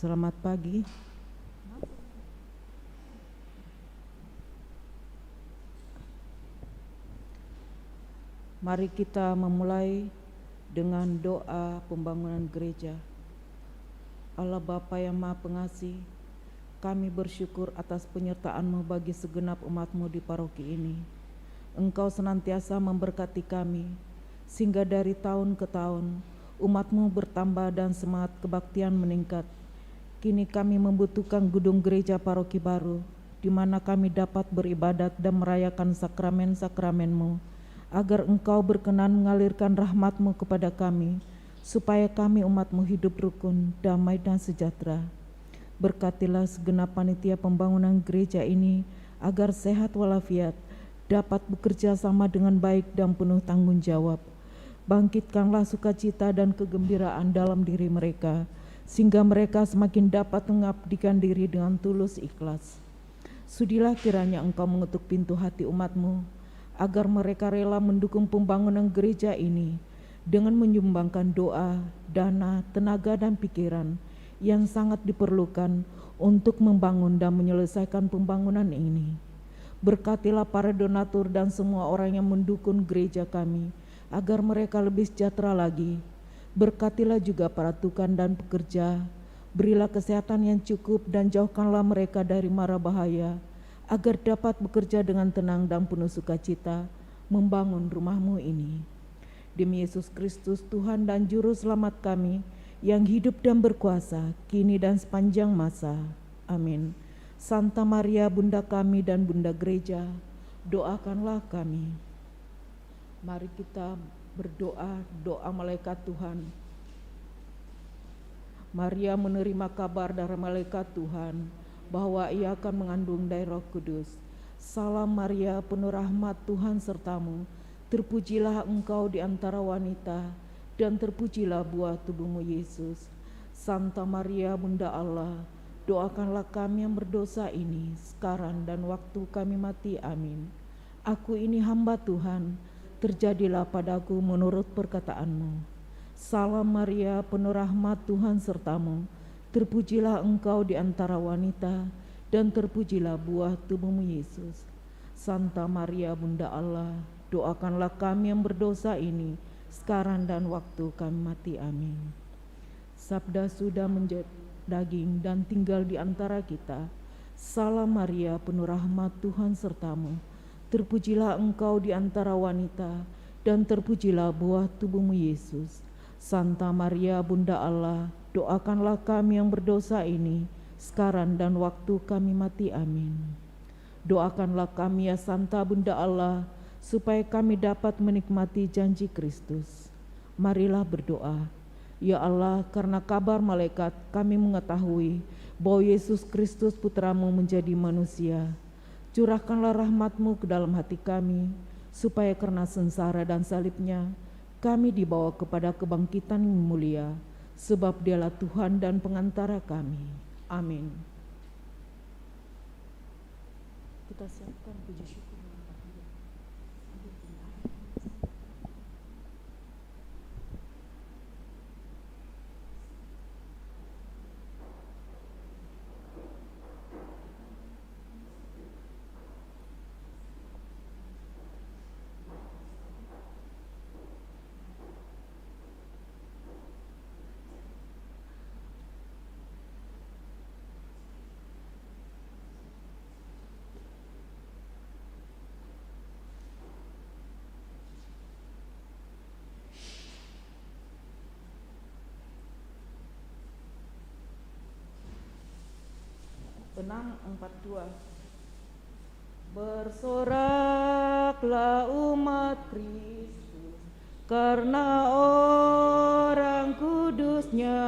Selamat pagi. Mari kita memulai dengan doa pembangunan gereja. Allah Bapa yang Maha Pengasih, kami bersyukur atas penyertaan-Mu bagi segenap umat-Mu di paroki ini. Engkau senantiasa memberkati kami, sehingga dari tahun ke tahun umat-Mu bertambah dan semangat kebaktian meningkat. Kini kami membutuhkan gedung gereja paroki baru, di mana kami dapat beribadat dan merayakan sakramen-sakramen-Mu, agar Engkau berkenan mengalirkan rahmat-Mu kepada kami, supaya kami umat-Mu hidup rukun, damai dan sejahtera. Berkatilah segenap panitia pembangunan gereja ini, agar sehat walafiat, dapat bekerja sama dengan baik dan penuh tanggung jawab. Bangkitkanlah sukacita dan kegembiraan dalam diri mereka, sehingga mereka semakin dapat mengabdikan diri dengan tulus ikhlas. Sudilah kiranya Engkau mengetuk pintu hati umat-Mu, agar mereka rela mendukung pembangunan gereja ini dengan menyumbangkan doa, dana, tenaga dan pikiran yang sangat diperlukan untuk membangun dan menyelesaikan pembangunan ini. Berkatilah para donatur dan semua orang yang mendukung gereja kami, agar mereka lebih sejahtera lagi. Berkatilah juga para tukang dan pekerja, berilah kesehatan yang cukup dan jauhkanlah mereka dari mara bahaya, agar dapat bekerja dengan tenang dan penuh sukacita membangun rumah-Mu ini. Demi Yesus Kristus Tuhan dan Juru Selamat kami, yang hidup dan berkuasa kini dan sepanjang masa. Amin. Santa Maria Bunda kami dan Bunda Gereja, doakanlah kami. Mari kita berdoa, doa malaikat Tuhan. Maria menerima kabar dari malaikat Tuhan bahwa ia akan mengandung dari Roh Kudus. Salam Maria, penuh rahmat, Tuhan sertamu. Terpujilah engkau di antara wanita, dan terpujilah buah tubuhmu Yesus. Santa Maria Bunda Allah, doakanlah kami yang berdosa ini, sekarang dan waktu kami mati. Amin. Aku ini hamba Tuhan, terjadilah padaku menurut perkataan-Mu. Salam Maria, penuh rahmat, Tuhan sertamu. Terpujilah engkau di antara wanita, dan terpujilah buah tubuhmu Yesus. Santa Maria Bunda Allah, doakanlah kami yang berdosa ini, sekarang dan waktu kami mati. Amin. Sabda sudah menjadi daging dan tinggal di antara kita. Salam Maria, penuh rahmat, Tuhan sertamu. Terpujilah engkau di antara wanita, dan terpujilah buah tubuhmu Yesus. Santa Maria Bunda Allah, doakanlah kami yang berdosa ini, sekarang dan waktu kami mati. Amin. Doakanlah kami ya Santa Bunda Allah, supaya kami dapat menikmati janji Kristus. Marilah berdoa. Ya Allah, karena kabar malaikat kami mengetahui bahwa Yesus Kristus Putra-Mu menjadi manusia. Curahkanlah rahmat-Mu ke dalam hati kami, supaya karena sengsara dan salib-Nya, kami dibawa kepada kebangkitan yang mulia, sebab Dialah Tuhan dan pengantara kami. Amin. Kita siapkan puji syukur. Benang 42. Bersoraklah umat Kristus, karena orang kudusnya,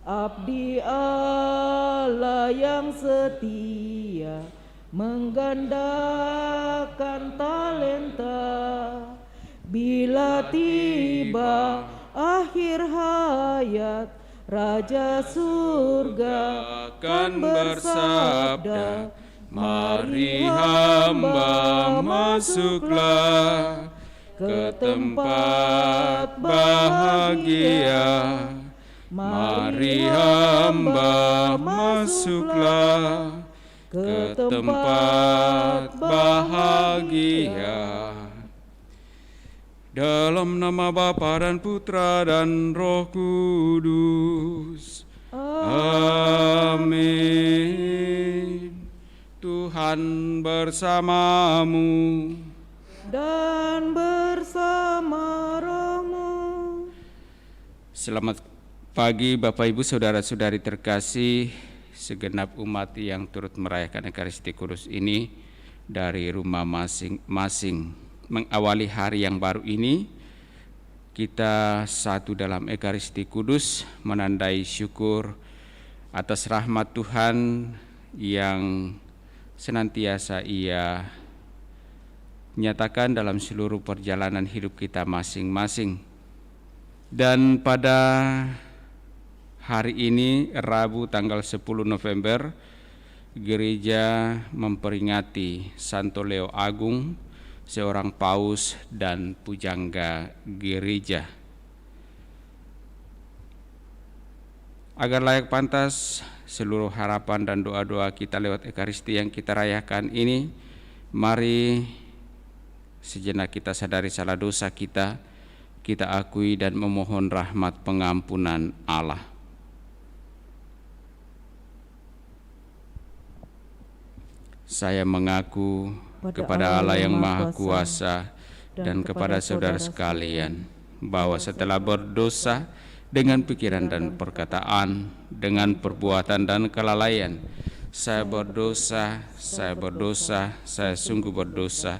abdi Allah yang setia, menggandakan talenta. Bila tiba akhir hayat, Raja surga kan bersabda, mari hamba masuklah ke tempat bahagia Mari hamba masuklah ke tempat bahagia. Dalam nama Bapa dan Putra dan Roh Kudus. Amin. Tuhan bersamamu dan bersama rohmu. Selamat pagi Bapak Ibu Saudara-saudari terkasih, segenap umat yang turut merayakan Ekaristi Kudus ini dari rumah masing-masing. Mengawali hari yang baru ini, kita satu dalam Ekaristi Kudus menandai syukur atas rahmat Tuhan yang senantiasa Ia nyatakan dalam seluruh perjalanan hidup kita masing-masing. Dan pada hari ini, Rabu tanggal 10 November, gereja memperingati Santo Leo Agung, seorang paus dan pujangga gereja. Agar layak pantas seluruh harapan dan doa-doa kita lewat Ekaristi yang kita rayakan ini, mari sejenak kita sadari salah dosa kita akui dan memohon rahmat pengampunan Allah. Saya mengaku kepada Allah yang Maha Kuasa dan kepada saudara sekalian bahwa setelah berdosa dengan pikiran dan perkataan, dengan perbuatan dan kelalaian, saya sungguh berdosa.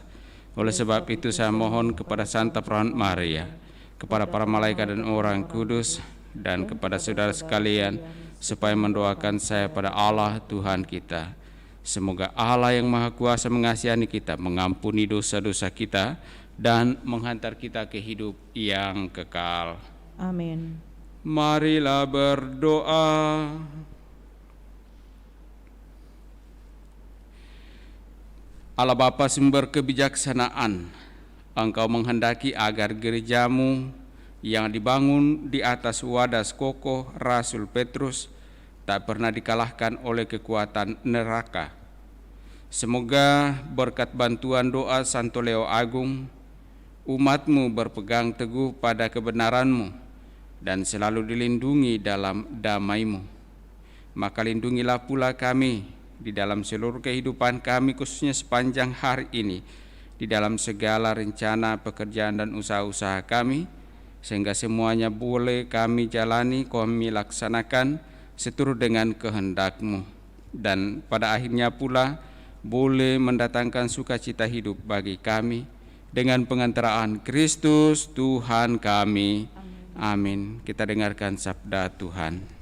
Oleh sebab itu saya mohon kepada Santa Perawan Maria, kepada para malaikat dan orang kudus, dan kepada saudara sekalian, supaya mendoakan saya pada Allah Tuhan kita. Semoga Allah yang Maha Kuasa mengasihani kita, mengampuni dosa-dosa kita, dan menghantar kita ke hidup yang kekal. Amin. Marilah berdoa. Allah Bapa sumber kebijaksanaan, Engkau menghendaki agar gerejamu yang dibangun di atas wadas kokoh Rasul Petrus tak pernah dikalahkan oleh kekuatan neraka. Semoga berkat bantuan doa Santo Leo Agung, umatmu berpegang teguh pada kebenaranmu dan selalu dilindungi dalam damai-Mu. Maka lindungilah pula kami di dalam seluruh kehidupan kami, khususnya sepanjang hari ini, di dalam segala rencana, pekerjaan, dan usaha-usaha kami, sehingga semuanya boleh kami jalani, kami laksanakan seturut dengan kehendak-Mu, dan pada akhirnya pula boleh mendatangkan sukacita hidup bagi kami dengan pengantaraan Kristus Tuhan kami. Amin. Kita dengarkan sabda Tuhan.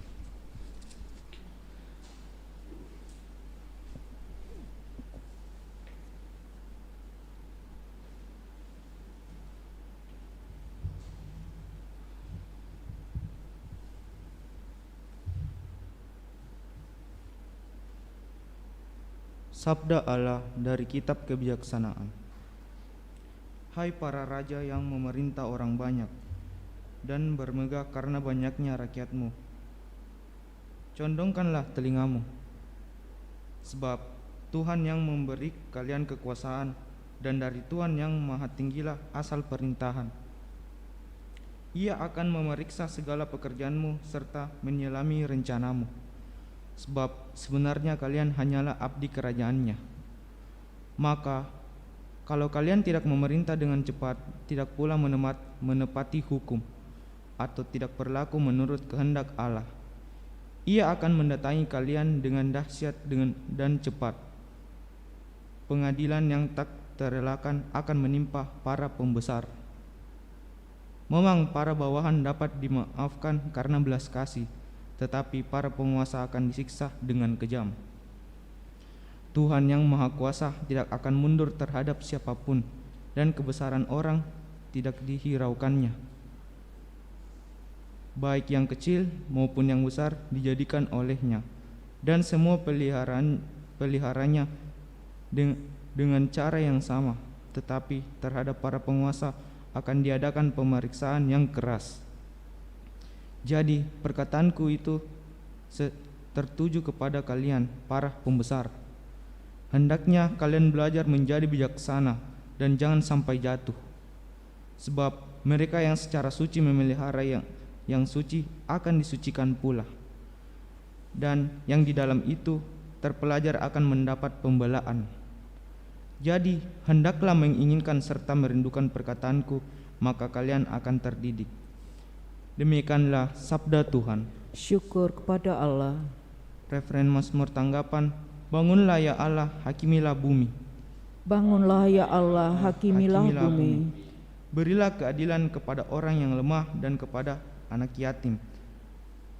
Sabda Allah dari Kitab Kebijaksanaan. Hai para raja yang memerintah orang banyak dan bermegah karena banyaknya rakyatmu, condongkanlah telingamu, sebab Tuhan yang memberi kalian kekuasaan, dan dari Tuhan yang Maha Tinggilah asal perintahan. Ia akan memeriksa segala pekerjaanmu serta menyelami rencanamu, sebab sebenarnya kalian hanyalah abdi kerajaannya. Maka kalau kalian tidak memerintah dengan cepat, tidak pula menepati hukum, atau tidak berlaku menurut kehendak Allah, Ia akan mendatangi kalian dengan dahsyat dan cepat. Pengadilan yang tak terelakkan akan menimpa para pembesar. Memang para bawahan dapat dimaafkan karena belas kasih, tetapi para penguasa akan disiksa dengan kejam. Tuhan yang Maha Kuasa tidak akan mundur terhadap siapapun, dan kebesaran orang tidak dihiraukannya. Baik yang kecil maupun yang besar dijadikan olehnya, dan semua peliharanya dengan cara yang sama. Tetapi terhadap para penguasa akan diadakan pemeriksaan yang keras. Jadi perkataanku itu tertuju kepada kalian, para pembesar. Hendaknya kalian belajar menjadi bijaksana dan jangan sampai jatuh. Sebab mereka yang secara suci memelihara yang suci akan disucikan pula. Dan yang di dalam itu terpelajar akan mendapat pembelaan. Jadi hendaklah menginginkan serta merindukan perkataanku, maka kalian akan terdidik. Demikianlah sabda Tuhan. Syukur kepada Allah. Referen Mazmur tanggapan, bangunlah ya Allah, hakimilah bumi. Bangunlah ya Allah, hakimilah bumi. Berilah keadilan kepada orang yang lemah dan kepada anak yatim.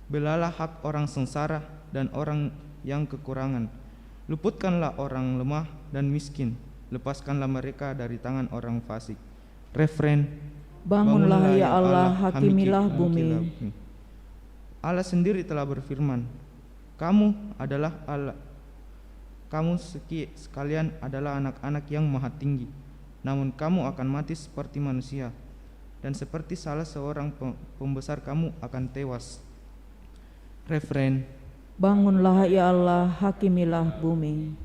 Belalah hak orang sengsara dan orang yang kekurangan. Luputkanlah orang lemah dan miskin. Lepaskanlah mereka dari tangan orang fasik. Referen, Bangunlah ya Allah, hakimilah bumi. Allah sendiri telah berfirman, kamu adalah Allah. Kamu sekalian adalah anak-anak yang maha tinggi. Namun kamu akan mati seperti manusia, dan seperti salah seorang pembesar kamu akan tewas. Referen, Bangunlah ya Allah, hakimilah bumi.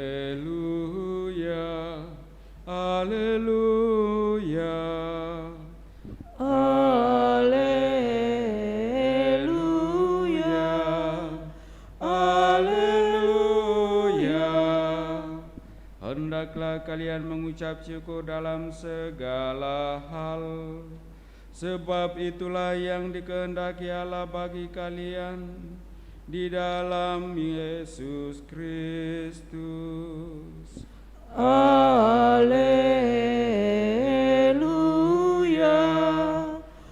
Haleluya, haleluya, Haleluya, haleluya. Hendaklah kalian mengucap syukur dalam segala hal, sebab itulah yang dikehendaki Allah bagi kalian di dalam Yesus Kristus. Haleluya,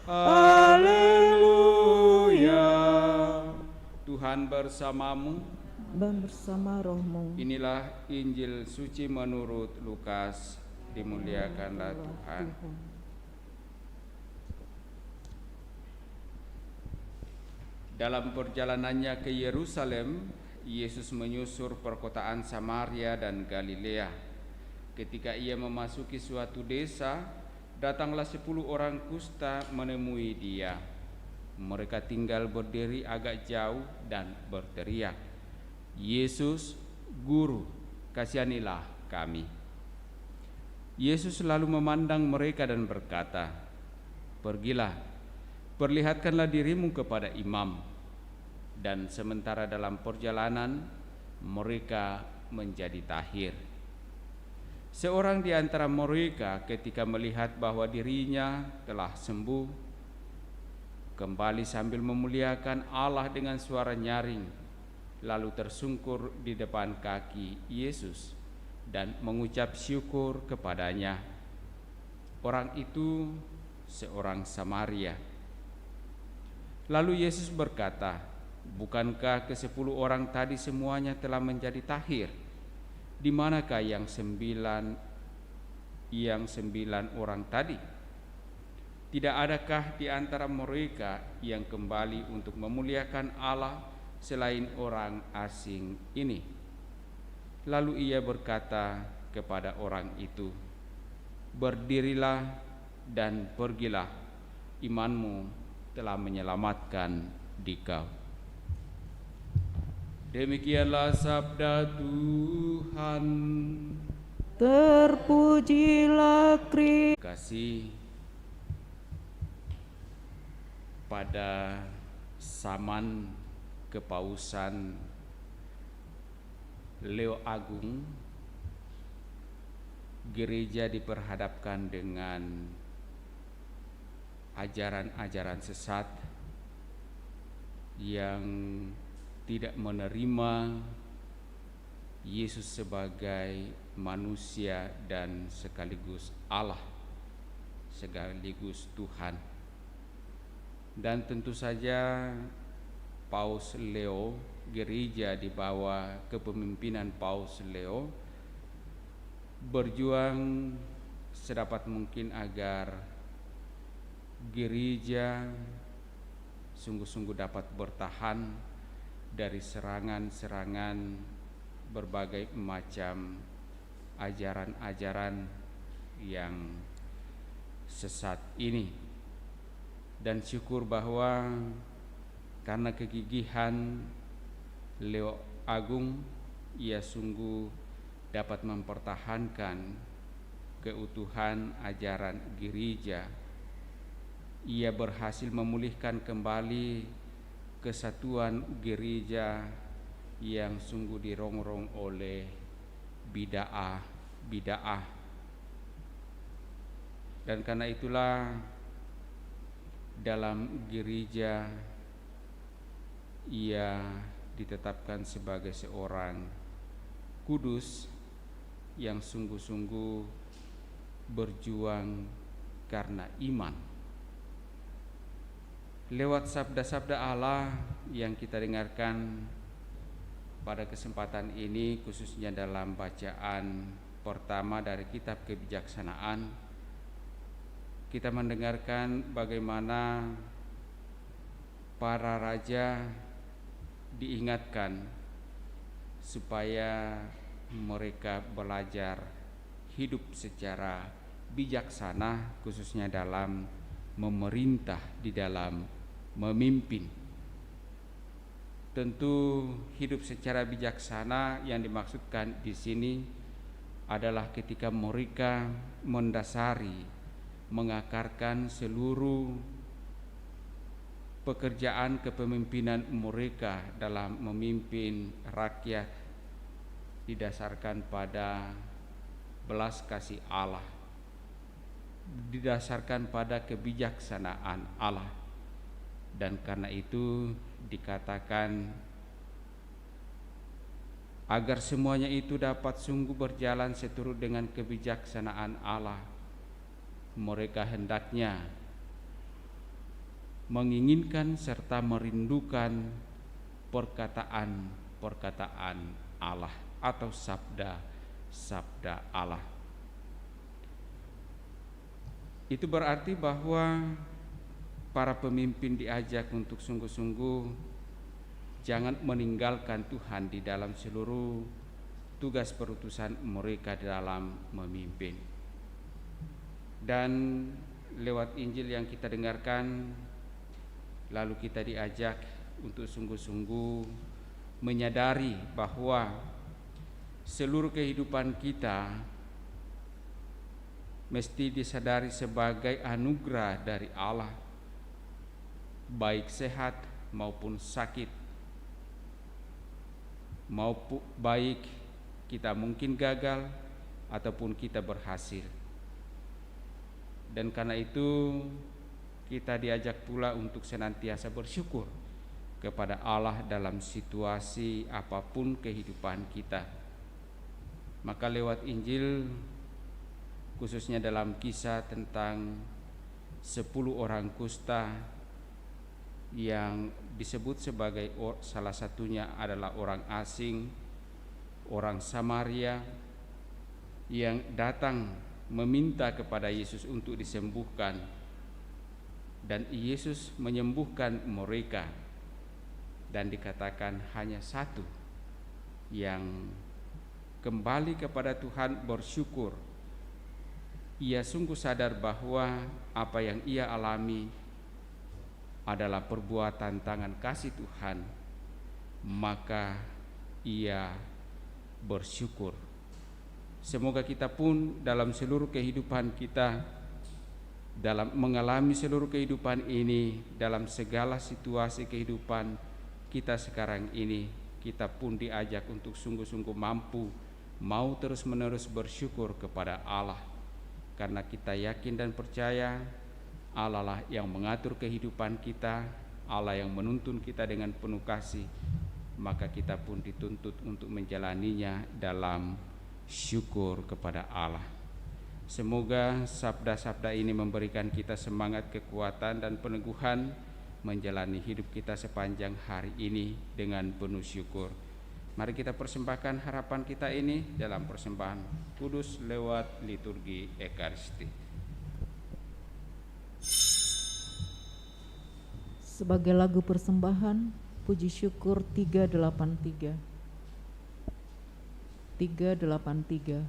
Haleluya. Tuhan bersamamu. dan bersama rohmu. Inilah Injil suci menurut Lukas. Dimuliakanlah Tuhan. Dalam perjalanannya ke Yerusalem, Yesus menyusur perkotaan Samaria dan Galilea. Ketika ia memasuki suatu desa, datanglah 10 orang kusta menemui dia. Mereka tinggal berdiri agak jauh dan berteriak, "Yesus, Guru, kasihanilah kami." Yesus lalu memandang mereka dan berkata, "Pergilah, perlihatkanlah dirimu kepada imam." Dan sementara dalam perjalanan, mereka menjadi tahir. Seorang di antara mereka ketika melihat bahwa dirinya telah sembuh, kembali sambil memuliakan Allah dengan suara nyaring, lalu tersungkur di depan kaki Yesus dan mengucap syukur kepadanya. Orang itu seorang Samaria. Lalu Yesus berkata, "Bukankah ke-10 orang tadi semuanya telah menjadi tahir? Di manakah yang sembilan orang tadi? Tidak adakah di antara mereka yang kembali untuk memuliakan Allah selain orang asing ini?" Lalu ia berkata kepada orang itu, "Berdirilah dan pergilah, imanmu telah menyelamatkan dikau." Demikianlah sabda Tuhan. Terpujilah Kristus. Kasih pada zaman kepausan Leo Agung, gereja diperhadapkan dengan ajaran-ajaran sesat yang tidak menerima Yesus sebagai manusia dan sekaligus Allah, sekaligus Tuhan. Dan tentu saja Paus Leo, gereja di bawah kepemimpinan Paus Leo, berjuang sedapat mungkin agar gereja sungguh-sungguh dapat bertahan dari serangan-serangan berbagai macam ajaran-ajaran yang sesat ini. Dan syukur bahwa karena kegigihan Leo Agung, ia sungguh dapat mempertahankan keutuhan ajaran gereja. Ia berhasil memulihkan kembali kesatuan gereja yang sungguh dirongrong oleh bid'ah. Dan karena itulah dalam gereja ia ditetapkan sebagai seorang kudus yang sungguh-sungguh berjuang karena iman. Lewat sabda-sabda Allah yang kita dengarkan pada kesempatan ini, khususnya dalam bacaan pertama dari kitab kebijaksanaan, kita mendengarkan bagaimana para raja diingatkan supaya mereka belajar hidup secara bijaksana, khususnya dalam memerintah, di dalam memimpin. Tentu hidup secara bijaksana yang dimaksudkan di sini adalah ketika mereka mendasari, mengakarkan seluruh pekerjaan kepemimpinan mereka dalam memimpin rakyat didasarkan pada belas kasih Allah, didasarkan pada kebijaksanaan Allah. Dan karena itu dikatakan agar semuanya itu dapat sungguh berjalan seturut dengan kebijaksanaan Allah, mereka hendaknya menginginkan serta merindukan perkataan-perkataan Allah atau sabda-sabda Allah. Itu berarti bahwa para pemimpin diajak untuk sungguh-sungguh jangan meninggalkan Tuhan di dalam seluruh tugas perutusan mereka dalam memimpin. Dan lewat Injil yang kita dengarkan, lalu kita diajak untuk sungguh-sungguh menyadari bahwa seluruh kehidupan kita mesti disadari sebagai anugerah dari Allah, baik sehat maupun sakit, maupun baik kita mungkin gagal ataupun kita berhasil. Dan karena itu kita diajak pula untuk senantiasa bersyukur kepada Allah dalam situasi apapun kehidupan kita. Maka lewat Injil, khususnya dalam kisah tentang 10 orang kusta yang disebut sebagai salah satunya adalah orang asing, orang Samaria yang datang meminta kepada Yesus untuk disembuhkan, dan Yesus menyembuhkan mereka. Dan dikatakan hanya satu yang kembali kepada Tuhan bersyukur. Ia sungguh sadar bahwa apa yang ia alami adalah perbuatan tangan kasih Tuhan, maka ia bersyukur. Semoga kita pun dalam seluruh kehidupan kita, dalam mengalami seluruh kehidupan ini, dalam segala situasi kehidupan kita sekarang ini, kita pun diajak untuk sungguh-sungguh mau terus-menerus bersyukur kepada Allah, karena kita yakin dan percaya Allah lah yang mengatur kehidupan kita, Allah yang menuntun kita dengan penuh kasih, maka kita pun dituntut untuk menjalaninya dalam syukur kepada Allah. Semoga sabda-sabda ini memberikan kita semangat, kekuatan, dan peneguhan menjalani hidup kita sepanjang hari ini dengan penuh syukur. Mari kita persembahkan harapan kita ini dalam persembahan kudus lewat liturgi Ekaristi. Sebagai lagu persembahan, puji syukur 383. 383.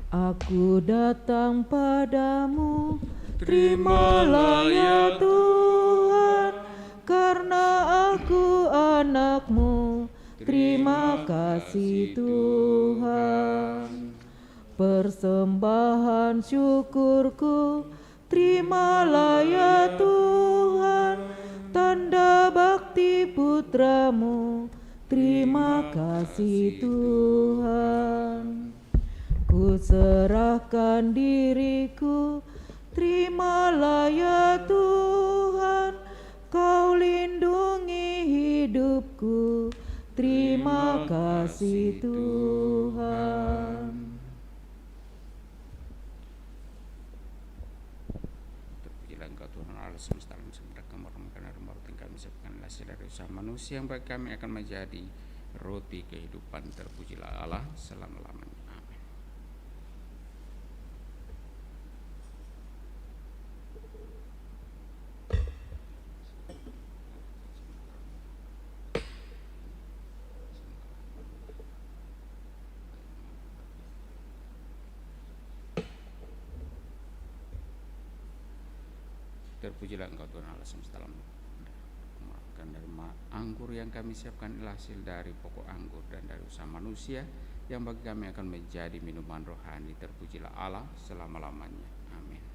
Aku datang padamu, terimalah ya Tuhan, karena aku anakmu. Terima kasih Tuhan. Persembahan syukurku, terimalah ya Tuhan, tanda bakti putramu. Terima kasih Tuhan. Ku serahkan diriku, terimalah ya Tuhan, kau lindungi hidupku. Terima kasih Tuhan. Terpujilah Engkau Tuhan Allah semesta alam semesta kami karena roti kami siapkan hasil dari usaha manusia yang bagi kami akan menjadi roti kehidupan. Terpujilah Allah selama-lamanya. Amin. Terpujilah Engkau Tuhan Allah semesta alam. Makan dari anggur yang kami siapkan adalah hasil dari pokok anggur dan dari usaha manusia yang bagi kami akan menjadi minuman rohani. Terpujilah Allah selama-lamanya. Amin.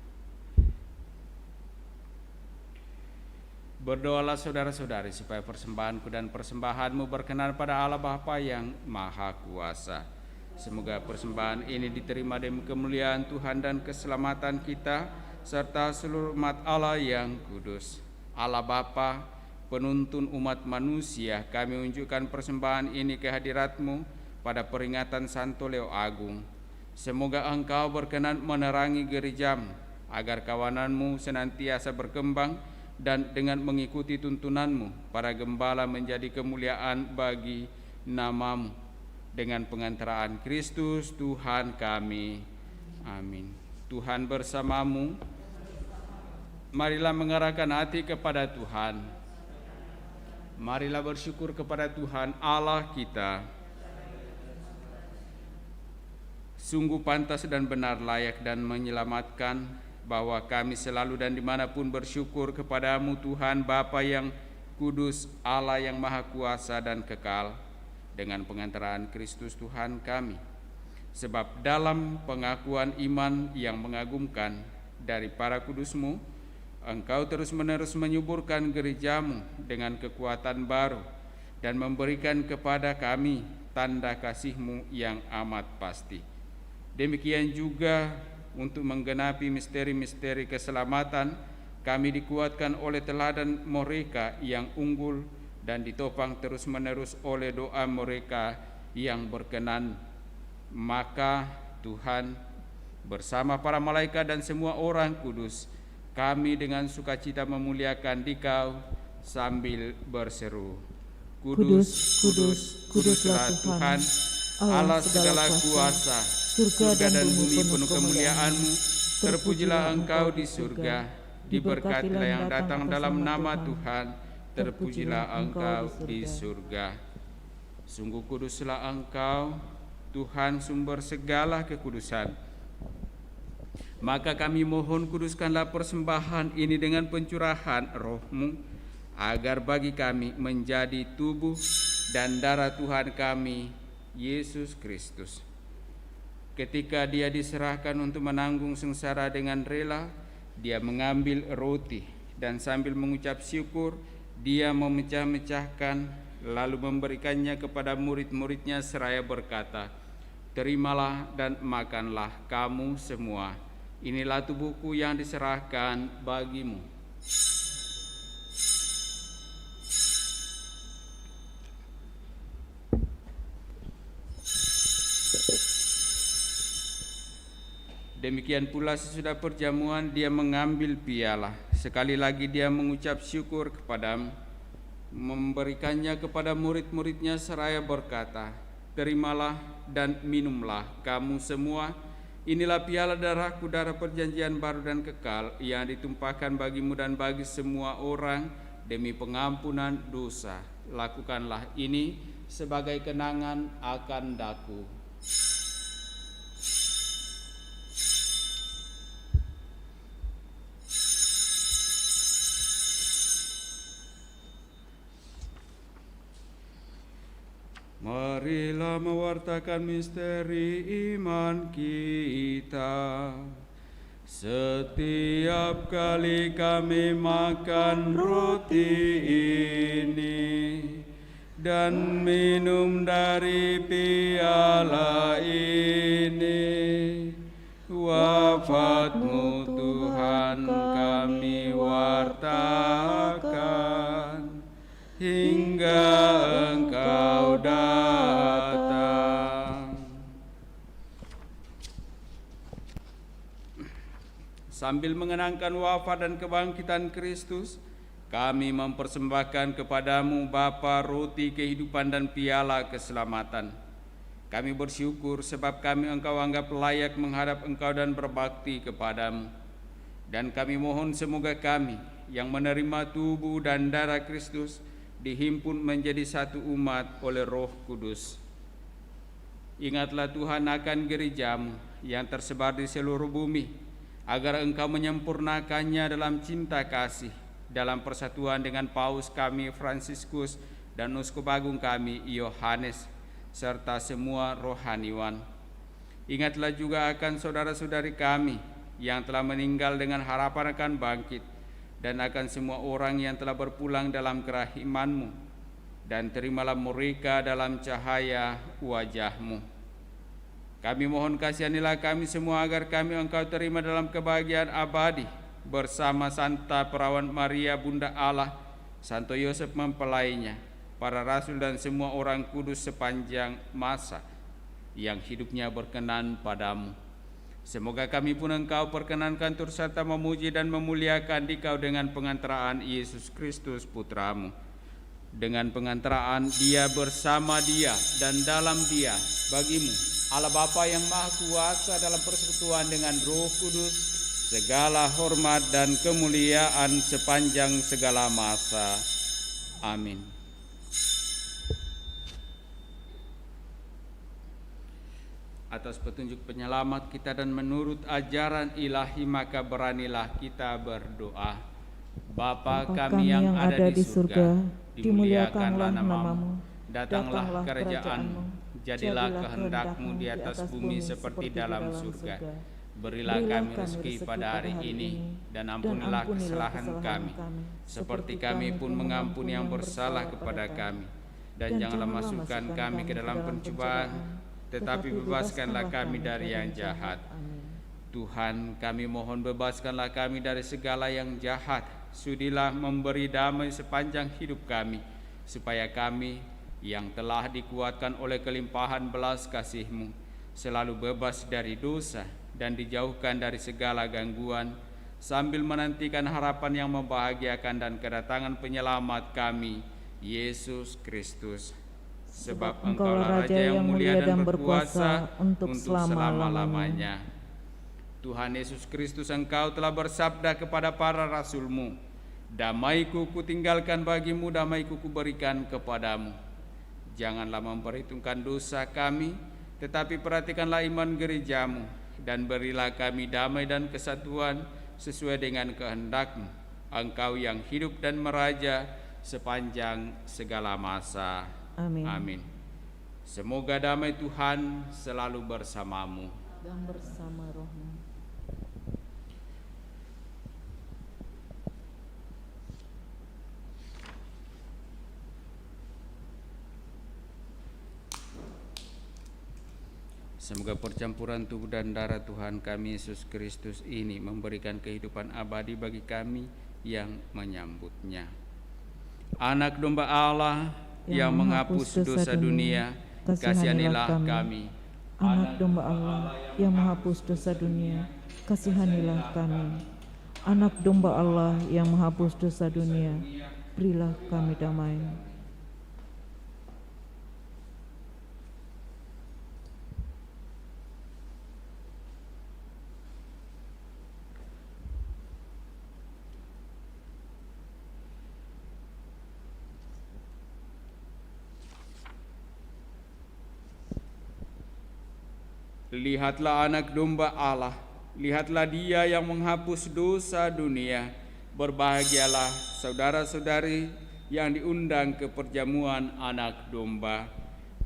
Berdoalah saudara-saudari supaya persembahanku dan persembahanmu berkenan pada Allah Bapa yang Maha Kuasa. Semoga persembahan ini diterima demi kemuliaan Tuhan dan keselamatan kita serta seluruh umat Allah yang kudus. Allah Bapa, penuntun umat manusia, kami unjukkan persembahan ini ke hadirat-Mu pada peringatan Santo Leo Agung. Semoga Engkau berkenan menerangi gereja-Mu, agar kawanan-Mu senantiasa berkembang dan dengan mengikuti tuntunan-Mu, para gembala menjadi kemuliaan bagi nama-Mu. Dengan pengantaraan Kristus Tuhan kami. Amin. Tuhan bersamamu. Marilah mengarahkan hati kepada Tuhan. Marilah bersyukur kepada Tuhan Allah kita. Sungguh pantas dan benar, layak dan menyelamatkan bahwa kami selalu dan dimanapun bersyukur kepadamu Tuhan Bapa yang kudus, Allah yang maha kuasa dan kekal, dengan pengantaraan Kristus Tuhan kami. Sebab dalam pengakuan iman yang mengagumkan dari para kudus-Mu, Engkau terus-menerus menyuburkan gereja-Mu dengan kekuatan baru dan memberikan kepada kami tanda kasih-Mu yang amat pasti. Demikian juga untuk menggenapi misteri-misteri keselamatan, kami dikuatkan oleh teladan mereka yang unggul dan ditopang terus-menerus oleh doa mereka yang berkenan. Maka Tuhan bersama para malaikat dan semua orang kudus, kami dengan sukacita memuliakan Dikau sambil berseru, Kudus, kudus, kuduslah Tuhan, Allah segala kuasa, surga dan bumi penuh kemuliaan-Mu. Terpujilah Engkau di surga, diberkatilah yang datang dalam nama Tuhan, terpujilah Engkau di surga. Sungguh kuduslah Engkau, Tuhan sumber segala kekudusan. Maka kami mohon, kuduskanlah persembahan ini dengan pencurahan Roh-Mu, agar bagi kami menjadi tubuh dan darah Tuhan kami, Yesus Kristus. Ketika Dia diserahkan untuk menanggung sengsara dengan rela, Dia mengambil roti dan sambil mengucap syukur, Dia memecah-mecahkan, lalu memberikannya kepada murid-muridnya seraya berkata, Terimalah dan makanlah kamu semua. Inilah tubuhku yang diserahkan bagimu. Demikian pula sesudah perjamuan Dia mengambil piala. Sekali lagi Dia mengucap syukur kepadamu, memberikannya kepada murid-muridnya seraya berkata, Terimalah dan minumlah kamu semua. Inilah piala darahku, darah perjanjian baru dan kekal, yang ditumpahkan bagimu dan bagi semua orang demi pengampunan dosa. Lakukanlah ini sebagai kenangan akan daku. Marilah mewartakan misteri iman kita. Setiap kali kami makan roti ini dan minum dari piala ini, wafat-Mu Tuhan kami wartakan hingga Engkau datang. Sambil mengenangkan wafat dan kebangkitan Kristus, kami mempersembahkan kepadamu Bapa roti kehidupan dan piala keselamatan. Kami bersyukur sebab kami Engkau anggap layak menghadap Engkau dan berbakti kepadamu. Dan kami mohon semoga kami yang menerima tubuh dan darah Kristus dihimpun menjadi satu umat oleh Roh Kudus. Ingatlah Tuhan akan gerejamu yang tersebar di seluruh bumi, agar Engkau menyempurnakannya dalam cinta kasih, dalam persatuan dengan Paus kami Fransiskus dan Uskup Agung kami Yohanes, serta semua rohaniwan. Ingatlah juga akan saudara-saudari kami yang telah meninggal dengan harapan akan bangkit, dan akan semua orang yang telah berpulang dalam kerah iman-Mu, dan terimalah mereka dalam cahaya wajah-Mu. Kami mohon kasihanilah kami semua agar kami Engkau terima dalam kebahagiaan abadi bersama Santa Perawan Maria Bunda Allah, Santo Yosef mempelainya, para rasul dan semua orang kudus sepanjang masa yang hidupnya berkenan padamu. Semoga kami pun Engkau perkenankan turut serta memuji dan memuliakan Dikau dengan pengantaraan Yesus Kristus Putra-Mu. Dengan pengantaraan Dia, bersama Dia dan dalam Dia, bagimu Allah Bapa yang Maha Kuasa dalam persekutuan dengan Roh Kudus, segala hormat dan kemuliaan sepanjang segala masa. Amin. Atas petunjuk penyelamat kita dan menurut ajaran ilahi, maka beranilah kita berdoa. Bapa kami yang ada di surga, dimuliakanlah namamu, datanglah kerajaan-Mu, jadilah kehendak-Mu di atas bumi seperti dalam surga. Berilah kami rezeki pada hari ini, dan ampunilah kesalahan kami, seperti kami pun mengampuni yang bersalah kepada kami. Dan janganlah masukkan kami ke dalam pencobaan, tetapi bebaskanlah kami dari yang jahat. Tuhan, kami mohon bebaskanlah kami dari segala yang jahat. Sudilah memberi damai sepanjang hidup kami, supaya kami yang telah dikuatkan oleh kelimpahan belas kasih-Mu selalu bebas dari dosa dan dijauhkan dari segala gangguan, sambil menantikan harapan yang membahagiakan dan kedatangan penyelamat kami, Yesus Kristus. Sebab Engkaulah Raja yang mulia dan berkuasa untuk selama-lamanya. Tuhan Yesus Kristus, Engkau telah bersabda kepada para rasul-Mu, damai-Ku kutinggalkan bagimu, damai-Ku kuberikan kepadamu. Janganlah memperhitungkan dosa kami, tetapi perhatikanlah iman gereja-Mu, dan berilah kami damai dan kesatuan sesuai dengan kehendak-Mu, Engkau yang hidup dan meraja sepanjang segala masa. Amin. Amin. Semoga damai Tuhan selalu bersamamu Dan bersama rohmu. Semoga percampuran tubuh dan darah Tuhan kami Yesus Kristus ini memberikan kehidupan abadi bagi kami yang menyambutnya. Anak domba Allah yang menghapus dosa dunia, kasihanilah kami. Anak domba Allah yang menghapus dosa dunia, kasihanilah kami. Anak domba Allah yang menghapus dosa dunia, berilah kami damai. Lihatlah anak domba Allah, lihatlah Dia yang menghapus dosa dunia. Berbahagialah saudara-saudari yang diundang ke perjamuan anak domba.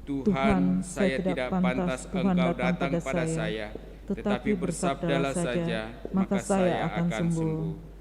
Tuhan, saya tidak pantas Engkau datang pada saya, tetapi bersabdalah saja, maka saya akan sembuh.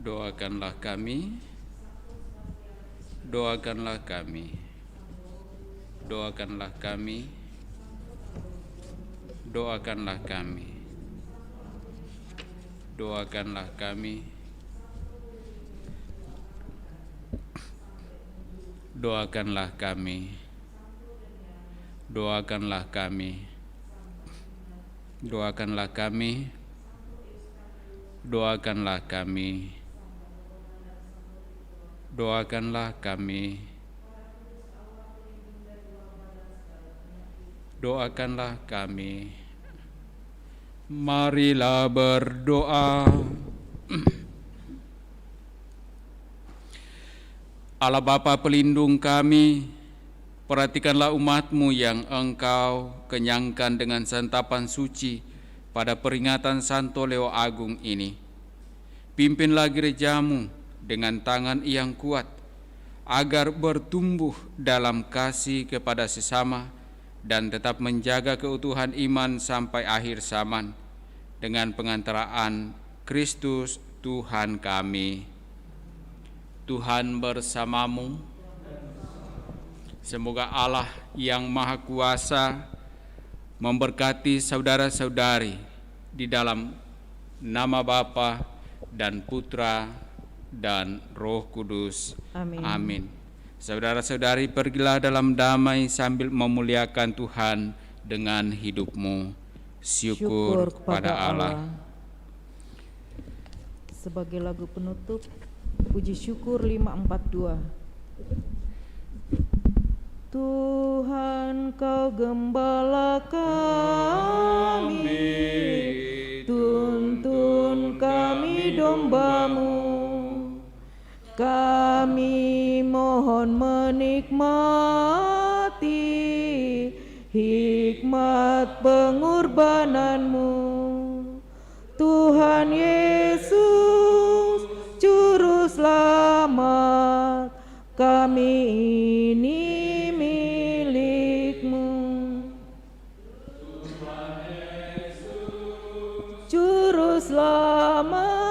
Doakanlah kami, doakanlah kami, doakanlah kami, doakanlah kami, doakanlah kami, doakanlah kami, doakanlah kami, doakanlah kami, doakanlah kami, doakanlah kami, doakanlah kami. Marilah berdoa. Allah Bapa pelindung kami, perhatikanlah umat-Mu yang Engkau kenyangkan dengan santapan suci pada peringatan Santo Leo Agung ini. Pimpinlah gereja-Mu dengan tangan yang kuat, agar bertumbuh dalam kasih kepada sesama dan tetap menjaga keutuhan iman sampai akhir zaman, dengan pengantaraan Kristus Tuhan kami. Tuhan bersamamu. Semoga Allah yang Maha Kuasa memberkati saudara-saudari di dalam nama Bapa dan Putra dan Roh Kudus. Amin. Amin. Saudara-saudari, pergilah dalam damai sambil memuliakan Tuhan dengan hidupmu. Syukur kepada Allah. Sebagai lagu penutup, puji syukur 542. Tuhan, Kau gembala kami, tuntun kami domba-Mu. Kami mohon menikmati hikmat pengorbanan-Mu. Tuhan Yesus, Juru Selamat, kami ini milik-Mu. Tuhan Yesus, Juru Selamat,